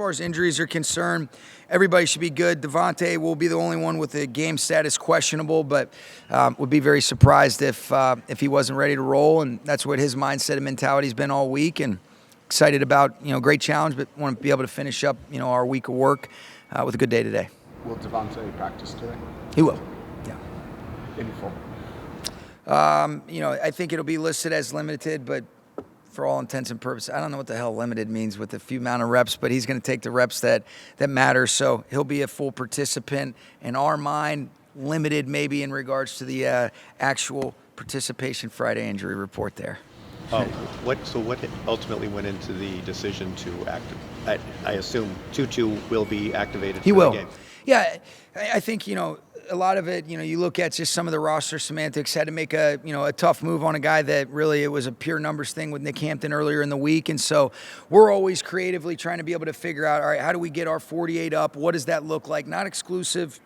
far as injuries are concerned, everybody should be good. Davante will be the only one with the game status questionable, but would be very surprised if he wasn't ready to roll, and that's what his mindset and mentality's been all week. And excited about, great challenge, but want to be able to finish up, our week of work with a good day today. Will Davante practice today? He will, yeah. In full? I think it'll be listed as limited, but for all intents and purposes, I don't know what the hell limited means with the few amount of reps, but he's going to take the reps that matter. So he'll be a full participant. In our mind, limited maybe in regards to the actual participation Friday injury report there. What ultimately went into the decision to activate? I assume Tutu will be activated. He will. The game. Yeah, I think a lot of it. You look at just some of the roster semantics. Had to make a tough move on a guy that really it was a pure numbers thing with Nick Hampton earlier in the week, and so we're always creatively trying to be able to figure out, all right, how do we get our 48 up? What does that look like? Not exclusive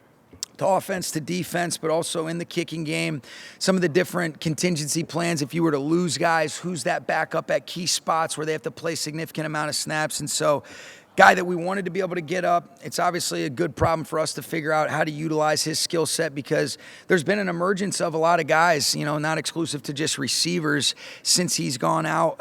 to offense, to defense, but also in the kicking game. Some of the different contingency plans, if you were to lose guys, who's that backup at key spots where they have to play significant amount of snaps. And so guy that we wanted to be able to get up. It's obviously a good problem for us to figure out how to utilize his skill set, because there's been an emergence of a lot of guys, not exclusive to just receivers since he's gone out,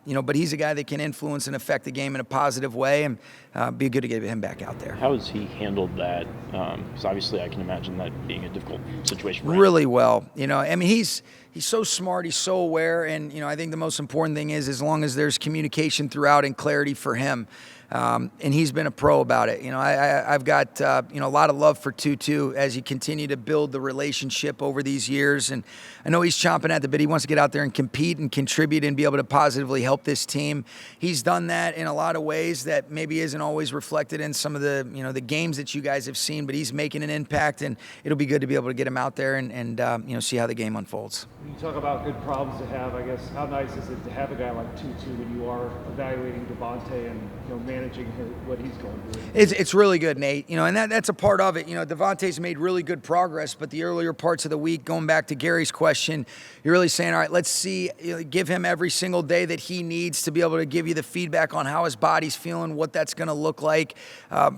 but he's a guy that can influence and affect the game in a positive way, and be good to get him back out there. How has he handled that? Because obviously I can imagine that being a difficult situation for him. Really well. He's so smart, he's so aware, and I think the most important thing is as long as there's communication throughout and clarity for him. And he's been a pro about it. I've got a lot of love for Tutu as you continue to build the relationship over these years, and I know he's chomping at the bit. He wants to get out there and compete and contribute and be able to positively help this team. He's done that in a lot of ways that maybe isn't always reflected in some of the the games that you guys have seen, but he's making an impact, and it'll be good to be able to get him out there and see how the game unfolds. When you talk about good problems to have, I guess how nice is it to have a guy like Tutu when you are evaluating Davante and managing what he's going through? It's really good, Nate. And that's a part of it. Davante's made really good progress, but the earlier parts of the week, going back to Gary's question, you're really saying, all right, let's see, give him every single day that he needs to be able to give you the feedback on how his body's feeling, what that's going to look like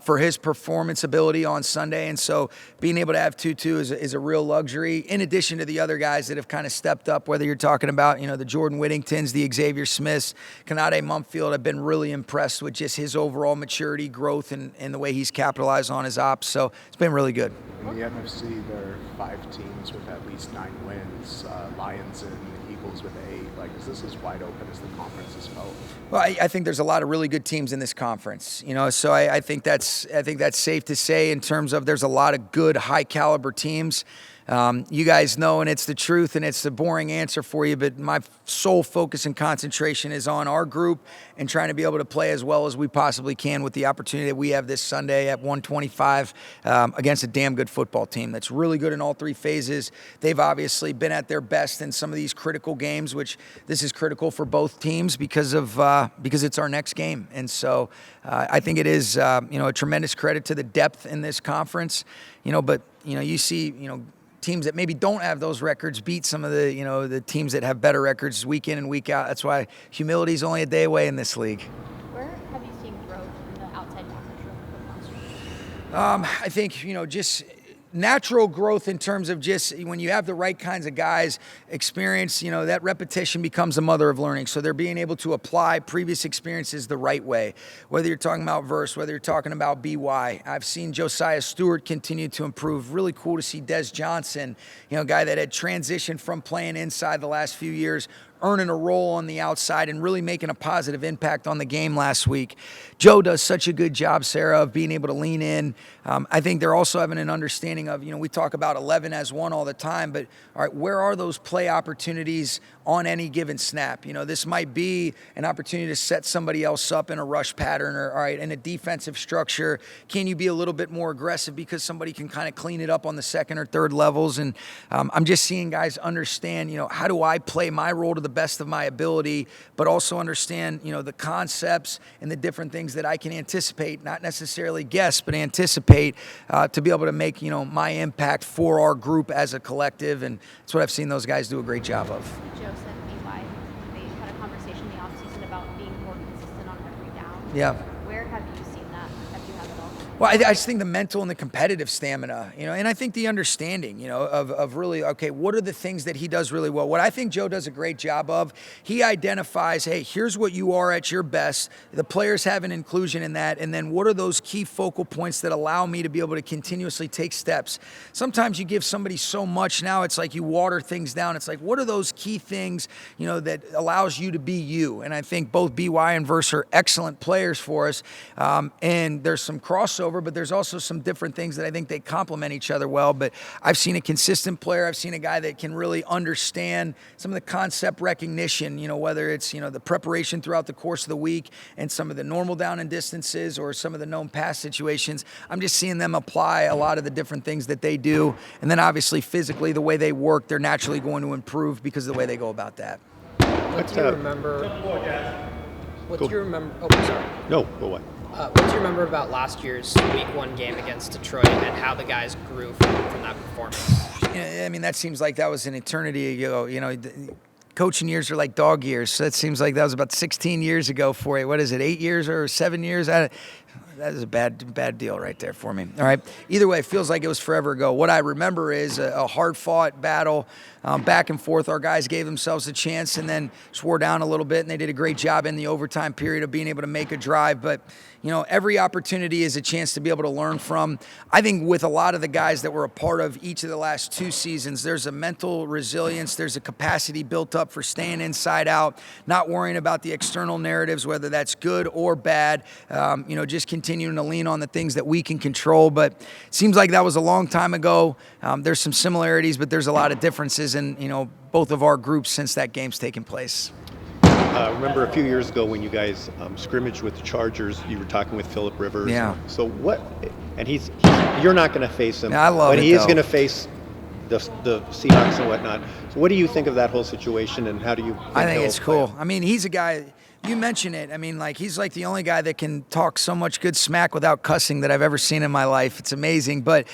for his performance ability on Sunday. And so being able to have Tutu is a real luxury, in addition to the other guys that have kind of stepped up, whether you're talking about, the Jordan Whittingtons, the Xavier Smiths, Kanade Mumfield. I've been really impressed with just his overall maturity, growth, and the way he's capitalized on his ops. So it's been really good. In the NFC, there are 5 teams with at least 9 wins, Lions and Eagles with 8. Is this as wide open as the conference has felt? Well, I think there's a lot of really good teams in this conference, so I think that's safe to say in terms of there's a lot of good, high caliber teams. You guys know, and it's the truth, and it's the boring answer for you, but my sole focus and concentration is on our group and trying to be able to play as well as we possibly can with the opportunity that we have this Sunday at 125 against a damn good football team that's really good in all 3 phases. They've obviously been at their best in some of these critical games, which this is critical for both teams because it's our next game. And so I think it is a tremendous credit to the depth in this conference, but you see teams that maybe don't have those records beat some of the the teams that have better records week in and week out. That's why humility is only a day away in this league. Where have you seen growth in the outside package room? I think just natural growth in terms of just when you have the right kinds of guys, experience, that repetition becomes the mother of learning. So they're being able to apply previous experiences the right way. Whether you're talking about Verse, whether you're talking about BY. I've seen Josiah Stewart continue to improve. Really cool to see Des Johnson, a guy that had transitioned from playing inside the last few years, earning a role on the outside and really making a positive impact on the game last week. Joe does such a good job, Sarah, of being able to lean in. I think they're also having an understanding of, we talk about 11 as one all the time, but all right, where are those play opportunities on any given snap? This might be an opportunity to set somebody else up in a rush pattern or, all right, in a defensive structure. Can you be a little bit more aggressive because somebody can kind of clean it up on the second or third levels? And I'm just seeing guys understand, how do I play my role to the best of my ability, but also understand, the concepts and the different things that I can anticipate, not necessarily guess, but anticipate to be able to make, my impact for our group as a collective. And that's what I've seen those guys do a great job of. Joe said BY, they had a conversation in the offseason about being more consistent on every down. Yeah. Where have you seen that Well, I just think the mental and the competitive stamina, and I think the understanding, of really, okay, what are the things that he does really well? What I think Joe does a great job of, he identifies, hey, here's what you are at your best. The players have an inclusion in that, and then what are those key focal points that allow me to be able to continuously take steps? Sometimes you give somebody so much now, it's like you water things down. It's like, what are those key things, that allows you to be you? And I think both BY and Verse are excellent players for us, and there's some crossover, but there's also some different things that I think they complement each other well. But I've seen a consistent player. I've seen a guy that can really understand some of the concept recognition, whether it's, the preparation throughout the course of the week and some of the normal down and distances or some of the known pass situations. I'm just seeing them apply a lot of the different things that they do. And then obviously physically, the way they work, they're naturally going to improve because of the way they go about that. What do you remember? What do you remember? Oh, sorry. No, go what? What do you remember about last year's Week 1 game against Detroit and how the guys grew from that performance? That seems like that was an eternity ago. Coaching years are like dog years. So that seems like that was about 16 years ago for you. What is it, 8 years or 7 years? That is a bad deal right there for me. All right. Either way, it feels like it was forever ago. What I remember is a hard-fought battle, back and forth. Our guys gave themselves a chance and then swore down a little bit, and they did a great job in the overtime period of being able to make a drive. But, every opportunity is a chance to be able to learn from. I think with a lot of the guys that were a part of each of the last 2 seasons, there's a mental resilience. There's a capacity built up for staying inside out, not worrying about the external narratives, whether that's good or bad, just continuing to lean on the things that we can control. But it seems like that was a long time ago. There's some similarities, but there's a lot of differences in, both of our groups since that game's taken place. Remember a few years ago when you guys scrimmaged with the Chargers, you were talking with Phillip Rivers. Yeah. So what, and you're not going to face him, yeah, I love but it, he is though. going to face the Seahawks and whatnot. So what do you think of that whole situation, and how do you think I think he'll it's play cool. it? He's a guy, you mention it. He's like the only guy that can talk so much good smack without cussing that I've ever seen in my life. It's amazing. But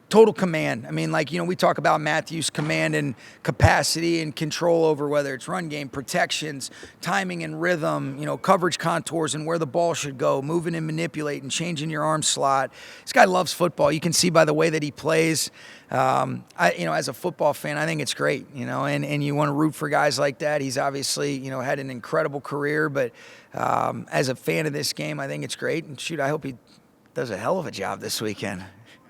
total command. We talk about Matthew's command and capacity and control over whether it's run game, protections, timing and rhythm, coverage contours and where the ball should go, moving and manipulating, changing your arm slot. This guy loves football. You can see by the way that he plays. As a football fan, I think it's great, and you want to root for guys like that. He's obviously, had an incredible career, but as a fan of this game, I think it's great. And shoot, I hope he does a hell of a job this weekend.